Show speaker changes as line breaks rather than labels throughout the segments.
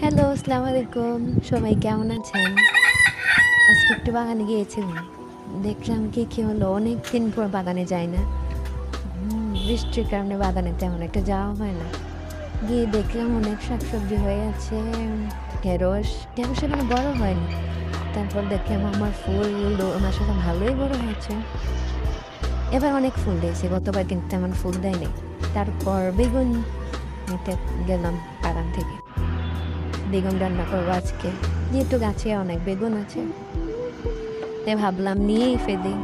Hello, আসসালামু আলাইকুম। সবাই কেমন আছেন? আজকে একটু বাগানে গিয়েছিলাম। দেখলাম কি হলো, অনেকদিন পর বাগানে যাই না। বৃষ্টির কারণে বাগানে তেমন একটা যাওয়া হয় না। গিয়ে দেখলাম অনেক শাকসবজি হয়ে আছে। ঢেঁড়স এখনো বড় হয়নি। তারপর দেখলাম আমার ফুলগুলো মাশাআল্লাহ ভালোই বড় হয়েছে। এবার অনেক ফুল দিয়েছে। গতবার কিন্তু তেমন ফুল দেয়নি। তারপর বেগুন নিতে গেলাম বাগান থেকে। বেগুন রান্না করবো আজকে, যেহেতু গাছে অনেক বেগুন আছে, তাই ভাবলাম নিয়েই ফেলি।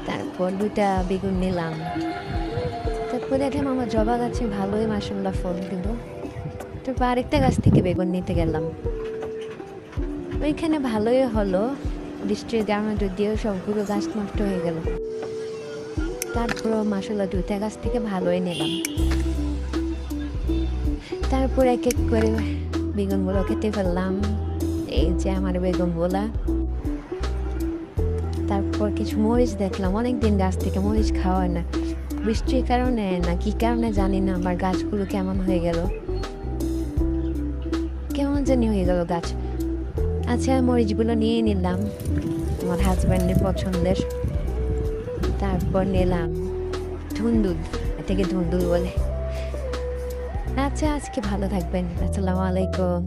তারপর 2টা বেগুন নিলাম। তারপর দেখলাম আমার জবা গাছে ভালোই মাশাআল্লাহ ফল দিল। তারপর আরেকটা গাছ থেকে বেগুন নিতে গেলাম, ওইখানে ভালোই হলো। বৃষ্টির কারণে যদিও সবগুলো গাছ নষ্ট হয়ে গেল, তারপরও মাশাআল্লাহ 2টা গাছ থেকে ভালোই নিলাম। তারপর এক এক করে বেগুনগুলো কেটে ফেললাম। এই যে আমার বেগুন বলা। তারপর কিছু মরিচ দেখলাম, অনেকদিন গাছ থেকে মরিচ খাওয়া হয় না। বৃষ্টির কারণে না কি কারণে জানি না, আমার গাছগুলো কেমন হয়ে গেল, কেমন জানি হয়ে গেল গাছ। আচ্ছা, মরিচগুলো নিয়ে নিলাম, আমার হাজব্যান্ডের পছন্দের। তারপর নিলাম ধুন্দুল, এটাকে ধুন্দুল বলে। আচ্ছা, আজকে ভালো থাকবেন। আসসালামু আলাইকুম।